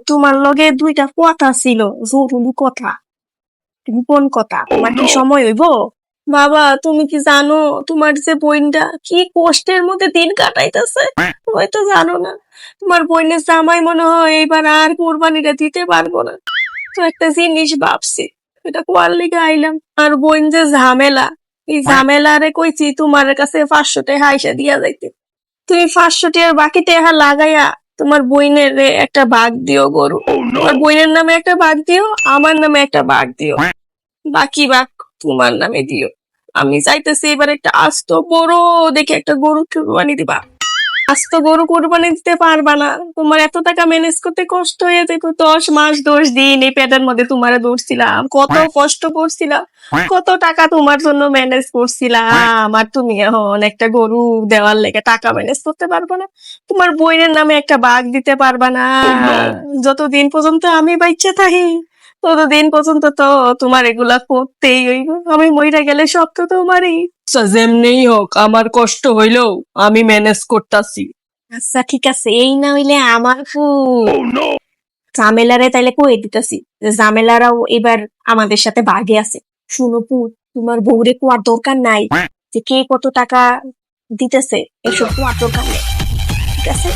তোমার লগে দুইটা কথা ছিল, জরুরি কথা। তুমি কোন কথা? তোমার কি সময় হইব? বাবা, তুমি কি জানো তোমার যে বোনটা কি কষ্টের মধ্যে দিন কাটাইতেছে? তুমি তো জানো না, তোমার বোনের জামাই মনে হয় এবার আর কোরবানিটা দিতে পারবো না। তো একটা জিনিস ভাবছি, এটা কোয়ার লিগে আইলাম। আর বোন যে ঝামেলা, এই ঝামেলারে কইছি তোমার কাছে 500 টাকা হাইসা দিয়া যাইতে। তুমি 500 টাকার বাকি টাকা লাগাইয়া তোমার বোনের একটা ভাগ দিও গরু। তোমার বোনের নামে একটা ভাগ দিও, আমার নামে একটা ভাগ দিও, বাকি ভাগ তোমার নামে দিও। আমি চাইতেছি এবার একটা আস্ত বড় দেখে একটা গরু কুরবানি দিবা। আস্ত গরু কোরবানি দিতে পারবা না, তোমার এত টাকা ম্যানেজ করতে কষ্ট হয়ে যেত। 10 মাস 10 দিন এই পেটের মধ্যে তোমারে ধরছিলাম, কত কষ্ট করছিলাম, কত টাকা তোমার জন্য ম্যানেজ করছিলাম। আর তুমি এখন একটা গরু দেওয়ার লেগে টাকা ম্যানেজ করতে পারবা না, তোমার বোনের নামে একটা ভাগ দিতে পারবা না। যতদিন পর্যন্ত আমি বাচ্চা থাকি ততদিন পর্যন্ত তো তোমার এগুলা করতেই হইব। আমি মইরা গেলে সব তো তোমারই। যেমনিই হোক আমার কষ্ট হইলেও আমি ম্যানেজ করতাছি। আচ্ছা ঠিক আছে, এই না হইলে আমার ঝামেলারে তাইলে কয়ে দিতেছি যে ঝামেলারাও এবার আমাদের সাথে ভাগে আছে। শুনো পুত, তোমার বউরে কোয়ার দরকার নাই যে কে কত টাকা দিতেছে, এসব কোয়ার দরকার নেই, ঠিক আছে?